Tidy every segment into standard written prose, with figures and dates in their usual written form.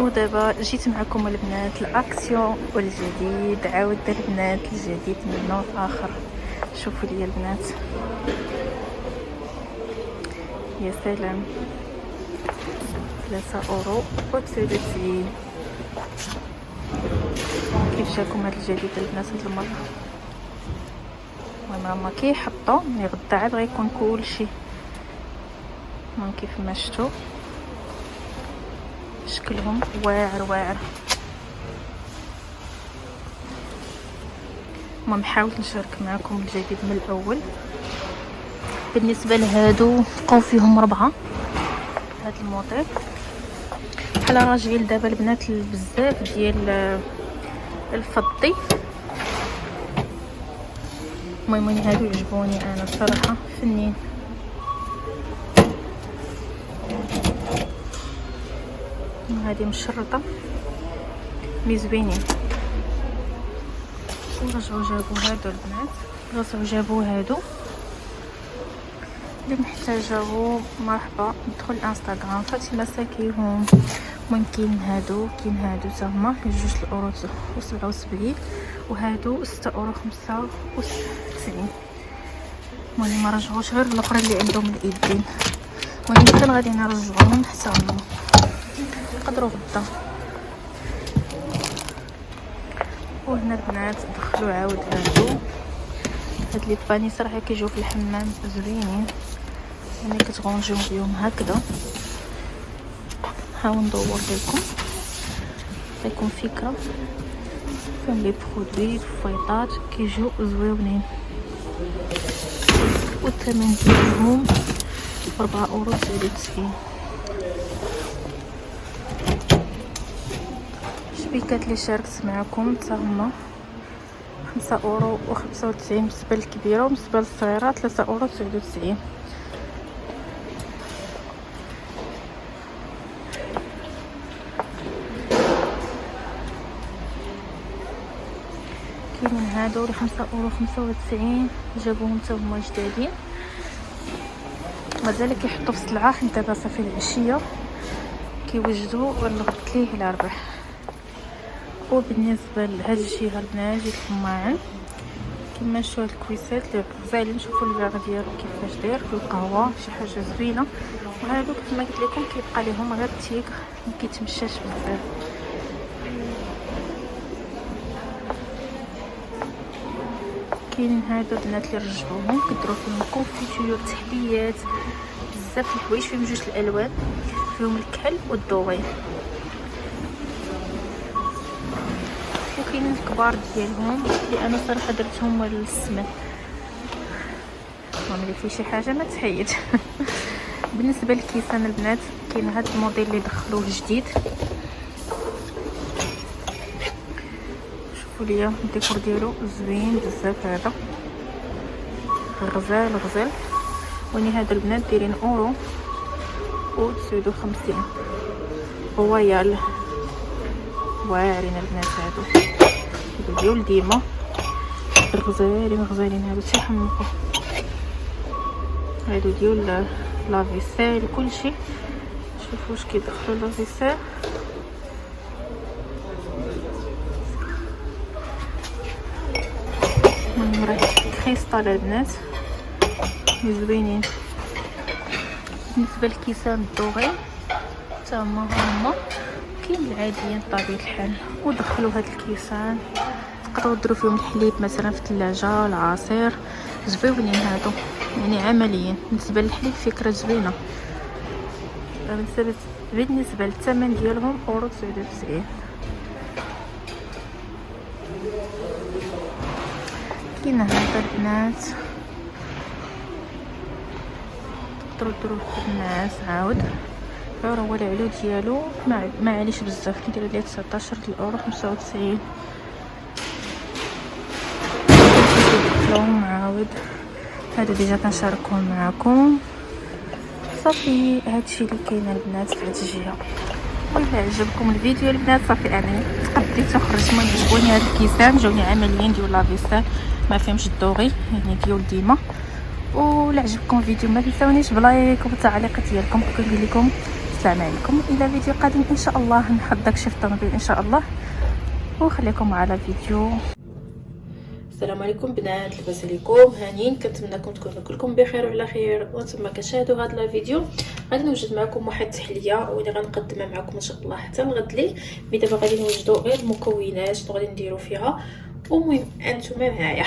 ودابا جيت معكم البنات الاكسيون والجديد، عاود البنات الجديد من نوع اخر. شوفوا لي البنات، يا سلام، 3 € و99. كيف جاكم هذا الجديد البنات هاد المره؟ المهم هما كيحطوا ملي غدا عاد غيكون كلشي المهم كيف ما شفتوا شكلهم واعر واعر. المهم حاولت نشارك معكم الجديد من الاول. بالنسبه لهادو بقاو فيهم 4 هاد الموديل، بحال راجعين دابا البنات بزاف ديال الفضي. المهم هادو يعجبوني انا صراحه، فنين. هذه مشرطه مي زوينين. ورجعوا جابوا هادو البنات، رجعوا جابوا هادو. اللي محتاجه مرحبا ندخل الانستغرام فاطمه ساكيهم. المهم كاين هادو تا هما €2.77 وهادو €6.95. المهم ما رجعوش غير الاخرى اللي عندهم الايدين، ولكن غادي نرجعوهم حتى هما نقدروا غدا. وهنا البنات دخلوا عاود هاد لي باني صراحه كيجيو في الحمام زوينين، يعني كتغونجيو بهم هكذا. نحاول ندور لكم فكره. فهم لي برودوي الفيطات كيجيو زوينين، والثمن ديالهم €4.99. شبيكات اللي شاركت معكم حتى هما €5.95 بالنسبه للكبيره، وبالنسبه للصغيره €3.99. كاينين هادو ل €5.95 جابوهم حتى هما جدادين، مازال كيحطوا في السلعه حيت دابا صافي العشيه كيوجدوا الغد ليه الارباح. وبالنسبه لهاد الجهه البنات جيت معاهم كما شفتوا هاد الكويسات اللي غزالين. نشوفوا الباغ ديالو كيفاش داير في القهوه، شي حاجه زوينه. وهادو كما قلت لكم كيبقى لهم غير التيك، ما كيتمشاش بزاف. كاينين هادو البنات اللي رجعوهم كيديروا فيهم كونفيتور، تحليات، بزاف الحوايج فيهم جوج الالوان، فيهم الكحل والدوري. وكاينين الكبار ديالهم اللي انا صراحه درتهم للسمن، ملي فيه شي حاجه ما تحيد. بالنسبه للكيسان البنات كاين هذا الموديل اللي دخلوه جديد. شوفوا ليا الديكور ديالو زوين بزاف، هذا غزال. وني هذا البنات دايرين €1.59 رويال. واعرين البنات هادو ديال ديما غزالين هادو تيحمقوا. هادو ديال لافيسيل كلشي. شوفوا واش كيدخلوا لافيسيل. المهم راه كريستال البنات زوينين. بالنسبه للكيسان الدوغي حتى هما كاين العاديين بطبيعه الحال. ودخلوا هاد الكيسان تقدروا ديروا فيهم الحليب مثلا في الثلاجه، العصير، زوينين هادو يعني عمليين. بالنسبه للحليب فكره زوينه. بالنسبه للثمن ديالهم €1.99. كاين هذا البنات تقدروا ديروه في الناس عاود، غير هو العلو ديالو ما عليش بزاف، نديرو ليه €19.95. لهم عاود هادو ديجا كنشاركهم معكم. صافي هادشي اللي كاين البنات في هاد الجهه. وإلا عجبكم الفيديو البنات صافي انا تقديت نخرج. ما عجبوني هاد الكيسان، جاوني عمليين ديال لافيسيل ما فيهمش الدوغي يعني ديال ديما. ولا عجبكم الفيديو ما تنساونيش بلايك وبالتعليق ديالكم. كنقول لكم السلام عليكم، الى فيديو قادم ان شاء الله. نحط داكشي في الطوموبيل ان شاء الله، وخليكم على فيديو. السلام عليكم بنات، لاباس عليكم؟ هانيين؟ كنتمنىكم تكونوا كلكم بخير وعلى خير. وانتم كتشاهدوا هذا الفيديو غادي نوجد معكم واحد التحليه واللي غنقدمها معكم ان شاء الله حتى الغد لي. مي دابا غادي نوجدوا غير المكونات شنو غادي نديروا فيها. المهم انتم معايا.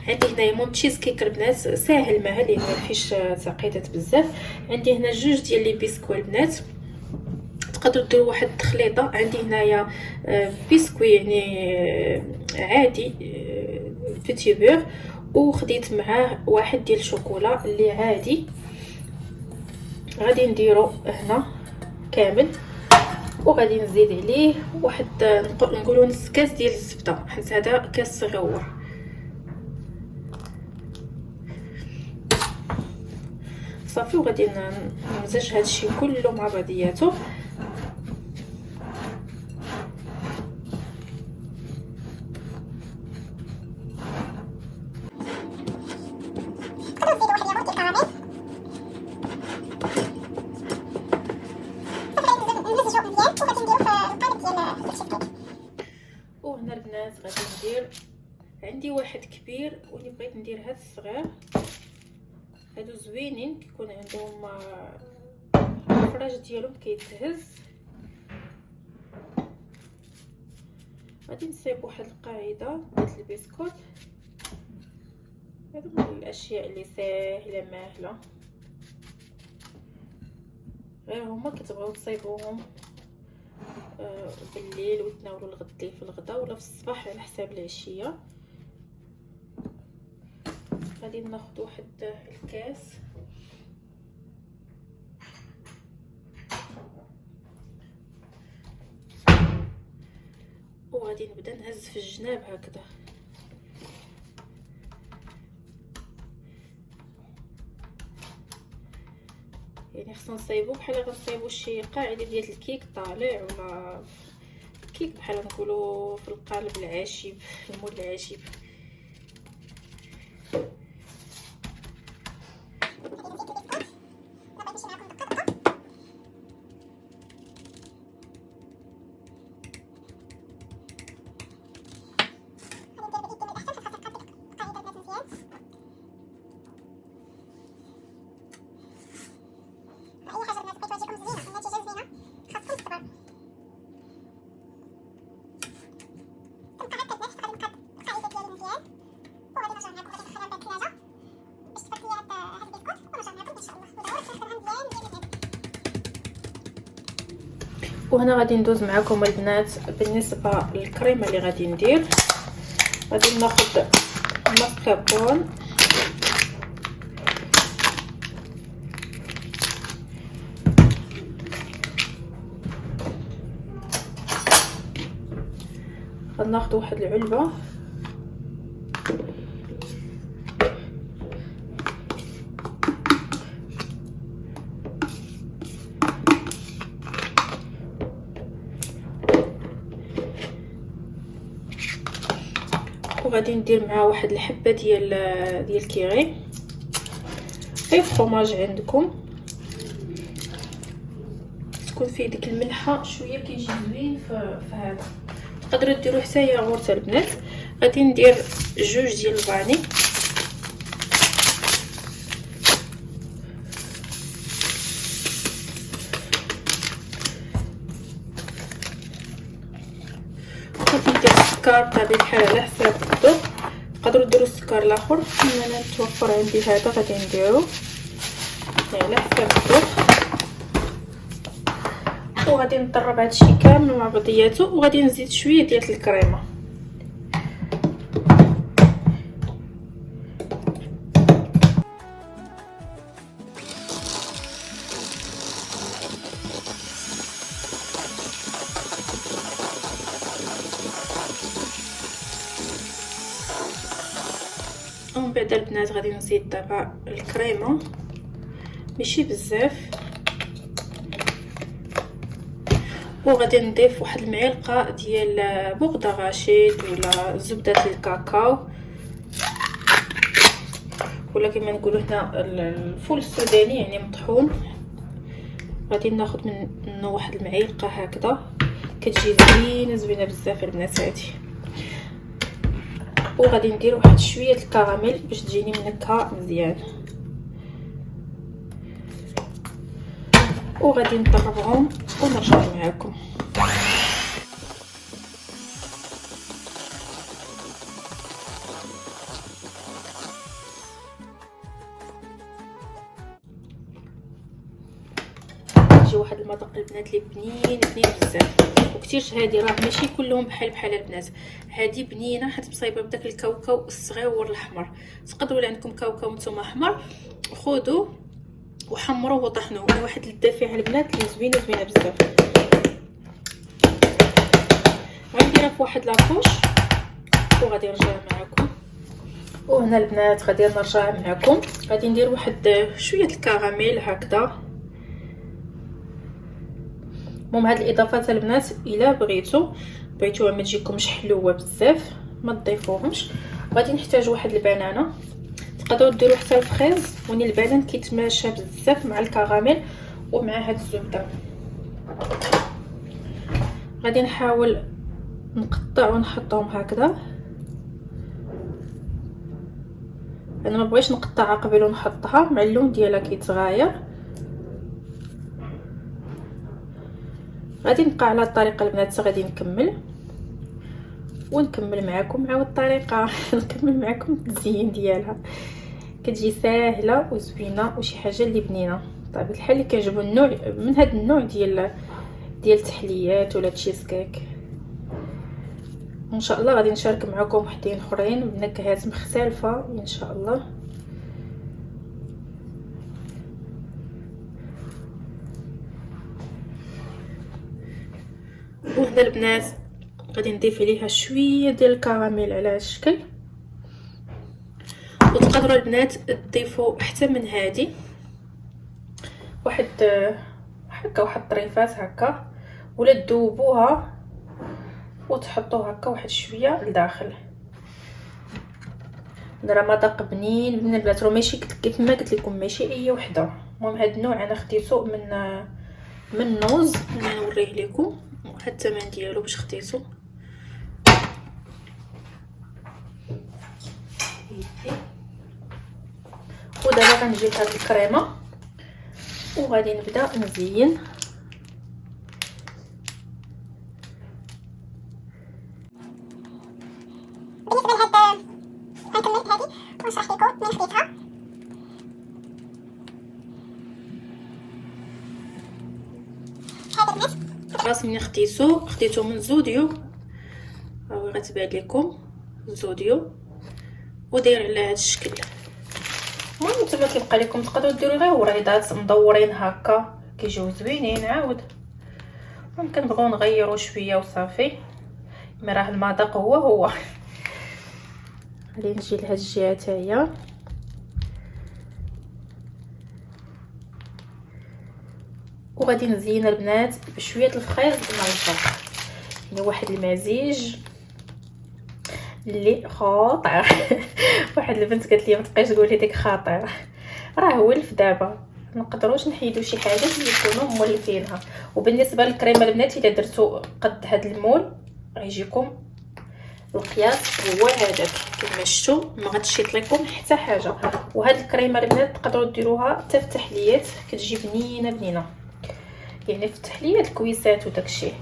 عندي هنايا مون تشيز كيك البنات، ساهل ماهل يعني ما فيش تعقيدات بزاف. عندي هنا جوج ديال لي بيسكوي البنات، تقدروا ديروا واحد التخليطه. عندي هنايا بيسكوي يعني عادي بيتي بور، وخديت معاه واحد ديال الشوكولا اللي عادي. غادي نديرو هنا كامل، وغادي نزيد عليه واحد نقولوا نص كاس ديال الزبده، حيت هذا كاس صغيور. صافي، وغادي نمزج هادشي كله مع بعضياته. وهنا البنات غادي ندير، عندي واحد كبير واللي بغيت ندير هاد الصغير. هادو زوينين، كيكون عندهم الفراج ديالهم كيتهز. غادي نصايب واحد القاعده ديال البسكوت. هادو من الاشياء اللي ساهله ماهله، غير هما كتبغيو تصايبوهم بالليل وتناولوا الغدي في الغدا ولا في الصباح على حساب العشيه. غادي ناخذ واحد الكاس، وغادي نبدا نهز في الجناب هكذا. يعني خصنا نصايبو بحال غنصايبو شي قاعده ديال الكيك طالع، ولا كيك بحال نقولوا في القالب العشيب، المول العشيب. وهنا غادي ندوز معكم البنات بالنسبه للكريمه اللي غادي ندير. غادي ناخذ ماسكاربون، غناخذ واحد العلبه، وغادي ندير معاه واحد الحبه ديال كيري، اي فروماج عندكم تكون فيه ديك الملحه شويه كيجي زوين في هذا. تقدروا ديروا حتى ياغورت البنات. غادي ندير جوج ديال الفاني، غادي ندير السكر بطبيعه الحال على حساب الذوق. تقدروا ديروا السكر الاخر، انا توفر عندي هذا غادي نديرو على حساب الذوق. وغادي نضرب هادشي كامل مع بعضياته، وغادي نزيد شويه ديال الكريمه. ومن بعد البنات غادي نزيد دابا الكريمه، ماشي بزاف، وغادي نضيف واحد المعلقه ديال بوغدا غاشيت ولا زبده الكاكاو، ولا كما نقولوا هنا الفول السوداني يعني مطحون. غادي ناخذ منه واحد المعلقه هكذا، كتجي زوينه زوينه بزاف البنات هادي. وغادي ندير واحد شويه الكراميل باش تجيني منكهه مزيان، وغادي نطربهم ونرجع معاكم. يجي واحد المذاق البنات اللي بنين بزاف. وكتيرش هادي راه ماشي كلهم بحال البنات، هادي بنينه حيت مصايبه بداك الكاوكاو الصغيور الاحمر. تقدروا عندكم كاوكاو نتوما احمر خذوا وحمروه وطحنوه، واحد الدافع البنات اللي زوينه بزاف. غنديرها في واحد لاكوش وغادي نرجع معكم. وهنا البنات غادي نرجع معكم، غادي ندير واحد شويه الكراميل هكذا. المهم هاد الاضافات البنات الا بغيتوها ما تجيكمش حلوه بزاف ما تضيفوهمش. غادي نحتاج واحد البنانه، تقدروا ديروا حتى الفريز، وني البنان كيتماشى بزاف مع الكراميل ومع هاد الزبده. غادي نحاول نقطع ونحطهم هكذا. انا ما بغيتش نقطعها قبل ونحطها مع اللون ديالها كيتغاير. غادي نبقى على الطريقه البنات، غادي نكمل معكم مع الطريقه نكمل معكم التزيين ديالها. كتجي ساهله وزوينه وشي حاجه اللي بنينه بطبيعه الحال. اللي كيعجبو النوع من هذا النوع ديال التحليات ولا تشيز كيك، ان شاء الله غادي نشارك معكم وحدين اخرين بنكهات مختلفه ان شاء الله. وهنا البنات غادي نضيف عليها شويه ديال الكراميل على هذا الشكل. وتقدروا البنات تضيفوا حتى من هذه واحد الطريفات هكا، ولا تذوبوها وتحطوا هكا واحد شويه لداخل. راه مذاق بنين البنات، راه ماشي كيف ما قلت لكم ماشي اي وحده. المهم هذا النوع انا خديته من نوز، انا نوريه لكم هاد الثمن ديالو باش خديته. ودابا غنجيب هاد الكريمه وغادي نبدا نزين. بالنسبه لهاد غنكمل هادي ونشرح لكم من خديتها. هذا البنات خلاص ملي خديته من زوديو، هاو غتبان لكم زوديو وداير على هذا الشكل. المهم نتوما كيبقى لكم تقدروا ديروا غير وريضات مدورين هكا كيجيو زوينين. عاود ممكن نبغيو نغيروا شويه وصافي، مي راه المذاق هو. غادي نجي لهاد الجهه حتى هي. وغادي نزين البنات بشويه الفخيز مع الفرق، يعني واحد المزيج اللي خاطر. واحد البنت قالت لي ما تبقايش تقولي ديك خاطر، راه ولف دابا ما نقدروش نحيدوا شي حاجه اللي يكونوا مولفينها. وبالنسبه للكريمه البنات الا درتو قد هاد المول غيجيكم القياس هو هذاك كما شفتوا، ما غاديش يطلقكم حتى حاجه. وهاد الكريمه البنات تقدروا ديروها حتى في التحليات، كتجي بنينه يعني في التحليات الكويسات وداكشي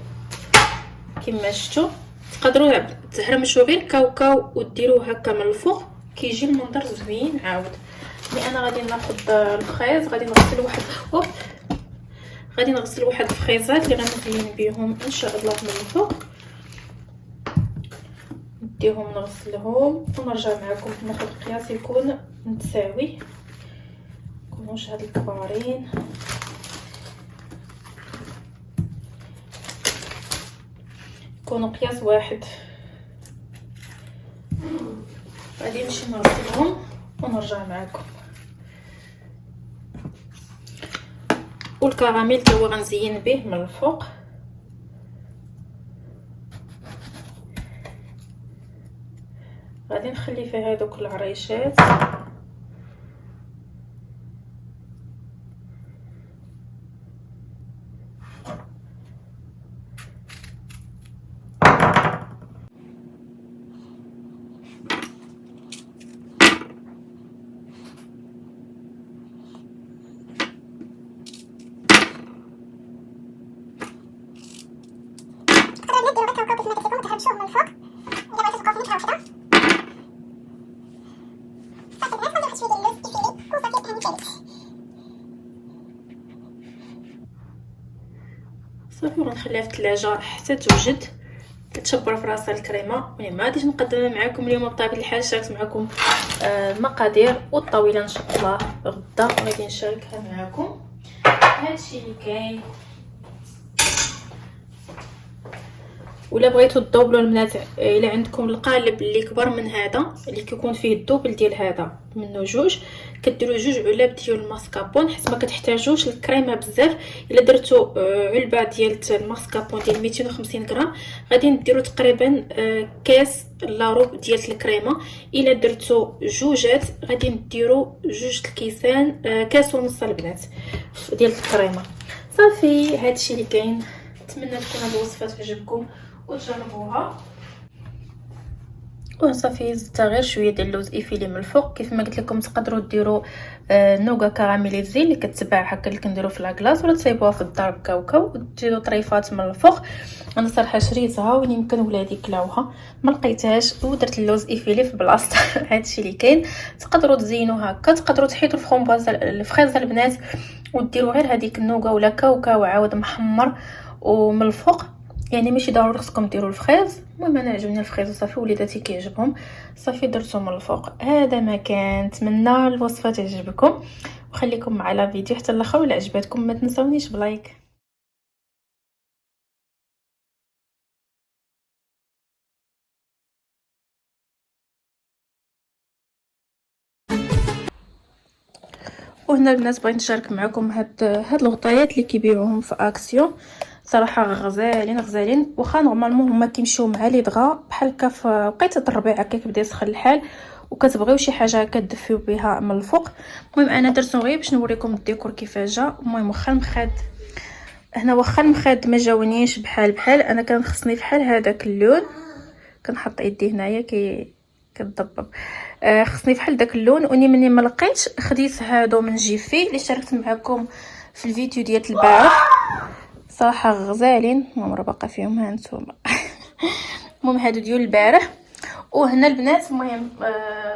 كما شفتوا. تقدروا تهرمشوا غير كاوكاو وديروه هكا من الفوق كيجي المنظر زوين. عاود مي انا غادي ناخذ الفريز، غادي نغسل واحد الفريزات اللي غنزين بهم ان شاء الله من الفوق. نديهم نغسلهم ونرجع معكم ناخذ القياس يكون متساوي، مكونوش هاد الكبارين. يكونوا قياس واحد. غادي نمشي نغسلهم ونرجع معكم. والكراميل تا هو غنزين به من الفوق. غادي نخلي فيه هذوك العريشات. كيف ما قلت لكم تهرشوه من الفوق. الا بغيتو تبقاو فيه بحال هكذا. صافي البنات غندير واحد شويه ديال اللوز ايفيلي وصافي هاني ثالث. صافي ونخليها في الثلاجه حتى توجد تتشبر في راسها الكريمه. ولي ما غاديش نقدمها معكم اليوم بطبيعه الحال، شاركت معكم المقادير والطويله ان شاء الله غدا غادي نشاركها معكم. هادشي اللي كاين. ولا بغيتو تدوبلوا البنات الا عندكم القالب اللي كبر من هذا اللي كيكون فيه الدوبل ديال هذا منه جوج، كديروا جوج علب ديال الماسكابون حيت ما كتحتاجوش الكريمه بزاف. الا درتو علبه ديال الماسكابون ديال 250 غرام غادي نديروا تقريبا كاس لا روب ديال الكريمه. الا درتو جوجات غادي نديروا جوج الكيسان كاس ونص البنات ديال الكريمه. صافي هادشي اللي كاين. نتمنى تكون هاد الوصفه تعجبكم وتجربوها. وصافي زدت غير شويه ديال اللوز ايفيلي من الفوق. كيف ما قلت لكم تقدروا ديروا نوغا كراميليزي اللي كتباع هكا اللي كنديروا في لاكلاص، ولا تصايبوها في الدار بكاوكاو وديروا طريفات من الفوق. انا صراحه شريتها ويمكن ولادي كلاوها ما لقيتهاش ودرت اللوز ايفيلي في بلاصتها. هادشي اللي كاين. تقدروا تزينوا هكا، تقدروا تحيدوا الفرomboise الفريز البنات وديروا غير هذيك النوغا ولا كاوكاو عاود محمر ومن الفوق، يعني ماشي ضروري خصكم ديروا الفريز. المهم انا عجبني الفريز وصافي وليداتي كيعجبهم صافي درتو من الفوق. هذا ما كان. نتمنى الوصفه تعجبكم وخليكم مع لا فيديو حتى الاخر. ولا عجبتكم ما تنسونيش بلايك. وهنا البنات بغيت نشارك معكم هاد الغطيات اللي كيبيعوهم في اكسيون. صراحه غزالين واخا نورمالمون هما كيمشيو مع لي دغا بحال هكا في وقيته الربيع هكا كيبدا يسخن الحال وكتبغيو شي حاجه كتدفيو بها من الفوق. المهم انا درتو غير باش نوريكم الديكور كيفاش جا. المهم واخا المخاد هنا واخا المخاد ما جاونيش بحال انا كان خصني بحال هذاك اللون. كنحط يدي هنايا كتضبب خصني بحال داك اللون. وني مني ما لقيتش خديت هادو من جيفي اللي شاركت معكم في الفيديو ديال البارح. صراحه غزالين عمره باقا فيهم ها نتوما. المهم هادو ديال البارح. وهنا البنات المهم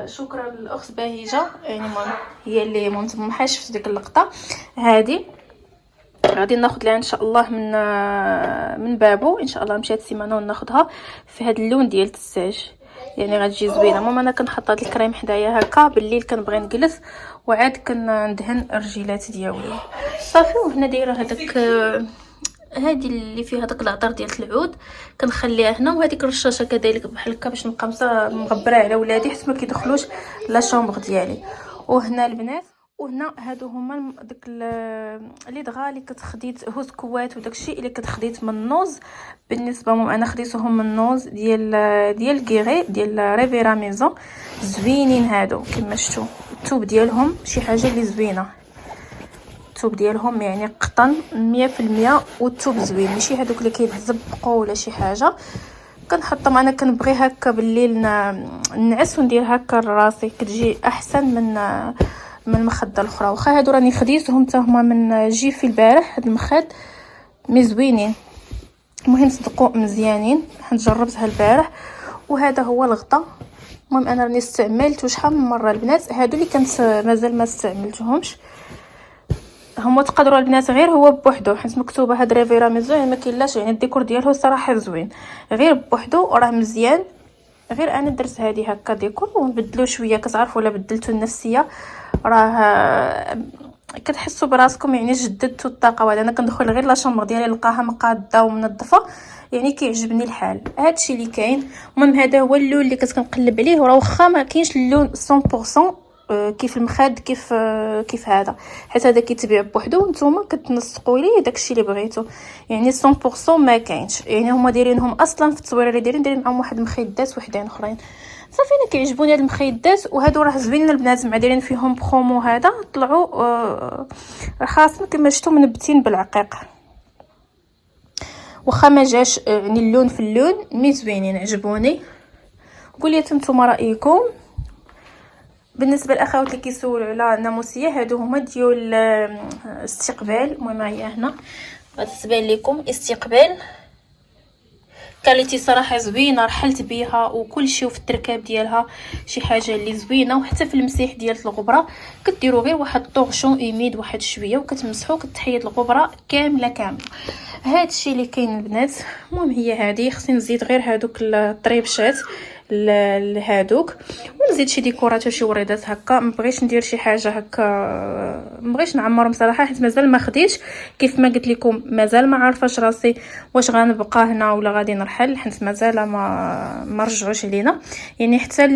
شكرا للاخت بهيجه يعني هي اللي ما شفت ديك اللقطه هذه. غادي ناخذ لها ان شاء الله من بابو ان شاء الله. مشات سيمانه وناخذها في هذا اللون ديال التساج يعني غتجي زوينه. المهم انا كنحط هاد الكريم حدايا هكا بالليل كنبغي نجلس وعاد كندهن الرجيلات ديالي صافي. وهنا دايره هذاك هذه اللي فيها داك العطر ديال العود كنخليها هنا. وهذيك الرشاشه كذلك بحال هكا باش نبقى مغبره على ولادي حيت ما كيدخلوش لا شومبر ديالي. وهنا البنات وهنا هادو هما داك اللي دغا اللي كتخديت هوز كوات وداكشي اللي كتخديت من نوز. بالنسبه لهم انا خديتهم من نوز ديال غيغي ديال ريفيرا ميزون. زوينين هادو كما شفتوا. الثوب ديالهم شي حاجه اللي زوينه. الثوب ديالهم يعني قطن 100% والثوب زوين ماشي هادوك اللي كيتزبقوا ولا شي حاجه. كنحطهم انا كنبغي هكا بالليل نعس وندير هكا لراسي كتجي احسن من المخده الاخرى. واخا هادو راني خديتهم حتى هما من جيفي البارح هاد المخاد مي زوينين. المهم صدقوا مزيانين. جربتها البارح. وهذا هو الغطا. المهم انا راني استعملت شحال من مره البنات. هادو اللي كنت مازال ما استعملتهمش هما تقدروا البنات غير هو بوحدو حيت مكتوبه هاد ريفيرا ميزون يعني ما كاينلاش يعني الديكور ديالو صراحه زوين غير بوحدو راه مزيان. غير انا درت هذه هكا ديكور ونبدلو شويه كتعرفوا ولا بدلتو النفسيه راه كتحسوا براسكم يعني جددتوا الطاقه. وانا كندخل غير لا شومبر ديالي نلقاها مقاده ومنظفه يعني كيعجبني الحال. هادشي اللي كاين. المهم هذا هو اللون اللي كنت كنقلب عليه. وراه واخا ما كاينش اللون 100% كيف المخاد كيف هذا حيت هذا كيتبيع بوحدو نتوما كتنسقوا ليه داكشي اللي بغيتو يعني 100% ما كاينش. يعني هما دايرينهم اصلا في التصويره اللي دايرين معاهم واحد المخيدات وحدين اخرين صافي. انا كيعجبوني هاد المخيدات وهادو راه زوينين البنات مع دايرين فيهم برومو. هذا طلعوا رخاصين كما شفتوا منبتين بالعقيق. واخا ما جاش يعني اللون في اللون مي زوينين عجبوني. قولوا لي نتوما رايكم. بالنسبه للاخوات اللي كيسولوا على الناموسيه هادو هما ديال استقبال. المهم هي هنا غتبان لكم استقبال كاليتي صراحه زوينه، رحلت بيها وكل شيء، وفي التركاب ديالها شي حاجه اللي زوينه، وحتى في المسيح ديال الغبره كديروا غير واحد طورشون ايميد واحد شويه وكتمسحوا كتحيد الغبره كامله. هذا الشيء اللي كاين البنات. المهم هي هذه، خصني نزيد غير هادوك الطريبشات لهادوك، ونزيد شي ديكورات وشي وريدات هكا. مبغيش ندير شي حاجه هكا، مبغيش نعمرهم صراحه، حيت مازال ما خديتش. كيف ما قلت لكم مازال ما عارفاش راسي واش غنبقى هنا ولا غادي نرحل، حيت مازال ما رجعوش علينا يعني حتى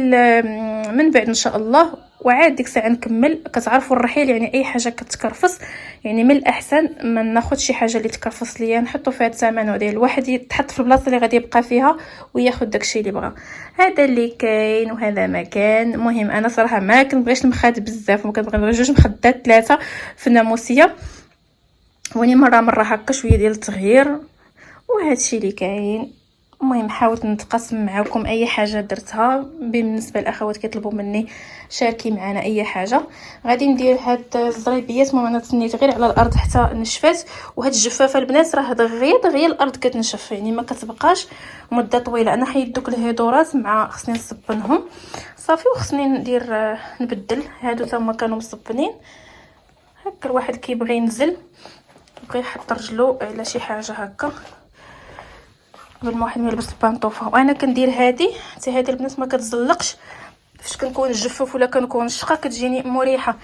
من بعد ان شاء الله. وعاد ديك الساعه نكمل. كتعرفوا الرحيل يعني اي حاجه كتكرفص، يعني من الاحسن ما ناخذ شي حاجه اللي تكرفص ليا، نحطو فيها الثمن وديال الواحد يتحط في البلاصه اللي غادي يبقى فيها وياخذ داكشي اللي بغا. هذا اللي كاين وهذا ما كان. المهم انا صراحه ما كنبغيش المخاد بزاف، ما كنبغي غير 2 مخدات 3 في الناموسيه، وني مره هكا شويه ديال التغيير. وهذا الشيء اللي كاين. المهم حاولت نتقاسم معكم اي حاجه درتها. بالنسبه للاخوات كيطلبوا مني شاركي معنا اي حاجه. غادي ندير هاد الزريبيات. المهم انا تسنيت غير على الارض حتى نشفات. وهاد الجفافه البنات راه دغيا الارض كتنشف، يعني ما كتبقاش مده طويله. انا حيد دوك الهيدورات مع خصني نصبنهم صافي، وخصني ندير نبدل. هادو تما كانوا مصبنين هكا. الواحد كيبغي ينزل بغى يحط رجلو على شي حاجه هكا قبل ما واحد ما يلبس البانطوفه. وانا كندير هذه حتى هذه البنات ما كتزلقش. فاش كنكون الجفوف ولا كنكون الشقه كتجيني مريحه.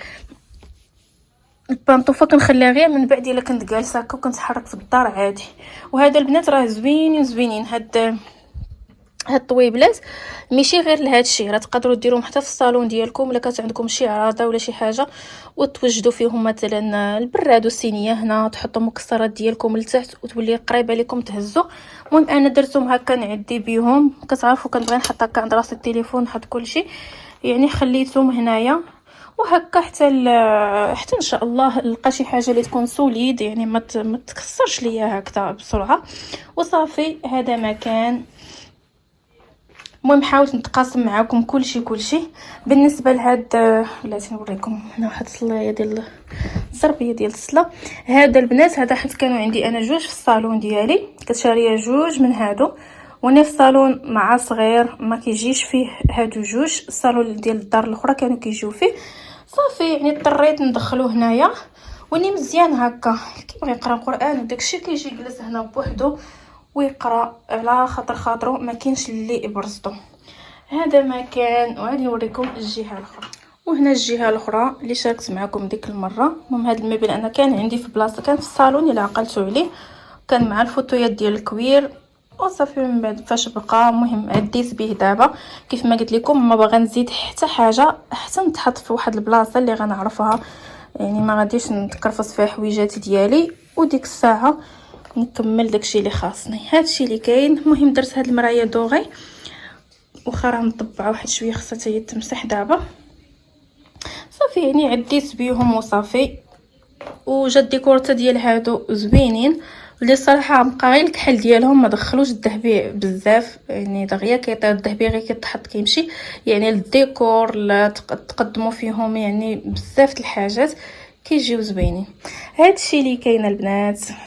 البانطوفه كنخليها غير من بعد الا كنت جالسه هكا وكنتحرك في الدار عادي. وهذا البنات راه زوينين هاد الطويبلات، ماشي غير لهذا الشيء، راه تقدروا ديروهم حتى في الصالون ديالكم الا كانت عندكم شي عراضه ولا شي حاجه، وتوجدوا فيهم مثلا البراد والصينيه هنا، تحطوا مكسرات ديالكم لتحت وتولي قريبه لكم تهزوا. المهم انا درتهم هكا نعدي بهم. كتعرفوا كنبغي نحط هكا عند راسي التليفون، نحط كلشي، يعني خليتهم هنايا وهكا حتى ان شاء الله نلقى شي حاجه اللي تكون سوليد، يعني ما تكسرش ليا هكذا بسرعه. وصافي هذا ما كان. المهم حاولت نتقاسم معكم كلشي. بالنسبه لهاد بلاتي نوريكم هنا واحد الصلايه ديال الزربيه ديال السله. هذا البنات هذا حيت كانوا عندي انا 2 في الصالون ديالي، كنت شاريه 2 من هادو، وانا في صالون مع صغير ما كيجيش فيه هادو 2. الصالون ديال الدار الاخرى كانوا كيجيو فيه صافي، يعني اضطريت ندخلو هنايا. وني مزيان هكا كيبغي يقرا القران وداكشي كيجي يجلس هنا بوحدو ويقرا على خاطرو، ما كاينش اللي ابرزتو. هذا ما كان. وغادي نوريكم الجهه الاخرى. وهنا الجهه الاخرى اللي شاركت معكم ديك المره. المهم هذا المبل انا كان عندي في بلاصه، كان في الصالون اللي عقلتو عليه، كان مع الفوطويات ديال الكوير وصافي. من بعد فاش بقى المهم عديت به. دابا كيف ما قلت لكم ما باغا نزيد حتى حاجه حتى نتحط في واحد البلاصه اللي غنعرفها، يعني ما غاديش نتكرفص فيها حويجات ديالي، وديك الساعه نكمل داكشي اللي خاصني. هادشي اللي كاين. المهم درت هاد المرايه دوغي، واخا راه مطبعه واحد شويه خاصها حتى تمسح دابا صافي، يعني عديت بيهم وصافي. وجا الديكورتا ديال هادو زوينين اللي صراحه بقى غير الكحل ديالهم، ما دخلوش الذهبي بزاف، يعني دغيا كيطير الذهبي غير كيتحط كيمشي، يعني الديكور لا تقدموا فيهم يعني بزاف د الحاجات كيجيو زوينين. هادشي اللي كاين البنات.